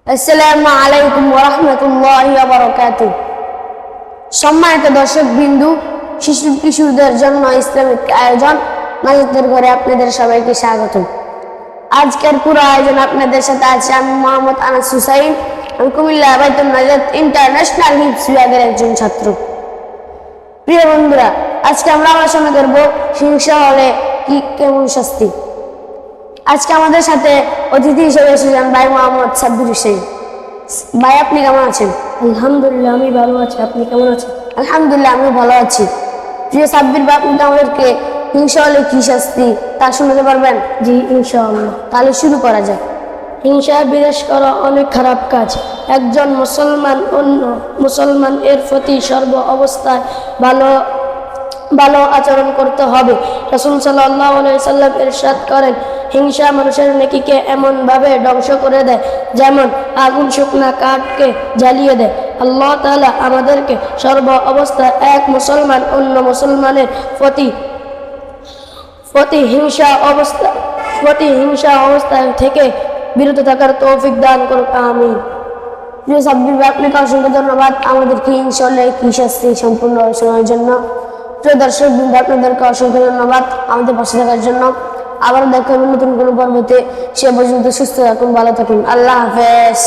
আসসালামু আলাইকুম ওয়া রাহমাতুল্লাহি ওয়া বারাকাতুহু। সম্মানিত দর্শক বিন্দু, শিশু কিশোরদের জন্য ইসলামিক আয়োজন নাজাতের ঘরে আপনাদের সবাইকে স্বাগত। আজকের পুরো আয়োজন আপনাদের সাথে আছে আমি মোহাম্মদ আনাস হুসাইন। আমি কুমিল্লা বাইতুল নাজাত ইন্টারন্যাশনাল হিফজ বিভাগের একজন ছাত্র। প্রিয় বন্ধুরা, আজকে আমরা আলোচনা করব হিংসা হলে কি কেমন শাস্তি। আজকে আমাদের সাথে অতিথি হিসেবে এসেছেন ভাই মোহাম্মদ সাব্বির হোসেন। ভাই, আপনি কেমন আছেন? আলহামদুলিল্লাহ, আমি ভালো আছি। আপনি কেমন আছেন? আলহামদুলিল্লাহ, আমি ভালো আছি। প্রিয় সাব্বির ভাই, আপনি তো আমাদেরকে হিংসা হলে কি শাস্তি তা শোনাতে পারবেন? জি, ইনশাআল্লাহ। তাহলে শুরু করা যাক। হিংসা বিদ্বেষ করা অনেক খারাপ কাজ। একজন মুসলমান অন্য মুসলমান এর প্রতি সর্ব অবস্থায় ভালো আচরণ করতে হবে। রাসূল সাল্লাল্লাহু আলাইহি সাল্লাম ইরশাদ করেন, হিংসা মানুষের নেকিকে এমনভাবে ধ্বংস করে দেয় যেমন আগুন শুকনা কাঠকে জ্বালিয়ে দেয়। আল্লাহ তাআলা আমাদেরকে সর্ব অবস্থায় এক মুসলমান অন্য মুসলমানের প্রতি হিংসা অবস্থা থেকে বিরত থাকার তৌফিক দান করুক, আমিন। প্রিয় সাব্বির ভাই, আপনাকে অসংখ্য ধন্যবাদ আমাদেরকে হিংসা হলে কি শাস্তি সম্পূর্ণ আলোচনার জন্য। প্রিয় দর্শক বৃন্দ, আপনাদেরকে অসংখ্য ধন্যবাদ আমাদের পাশে থাকার জন্য। আবার দেখা হবে নতুন কোনো পর্বতে। সে পর্যন্ত সুস্থ থাকুন, ভালো থাকুন। আল্লাহ হাফেজ।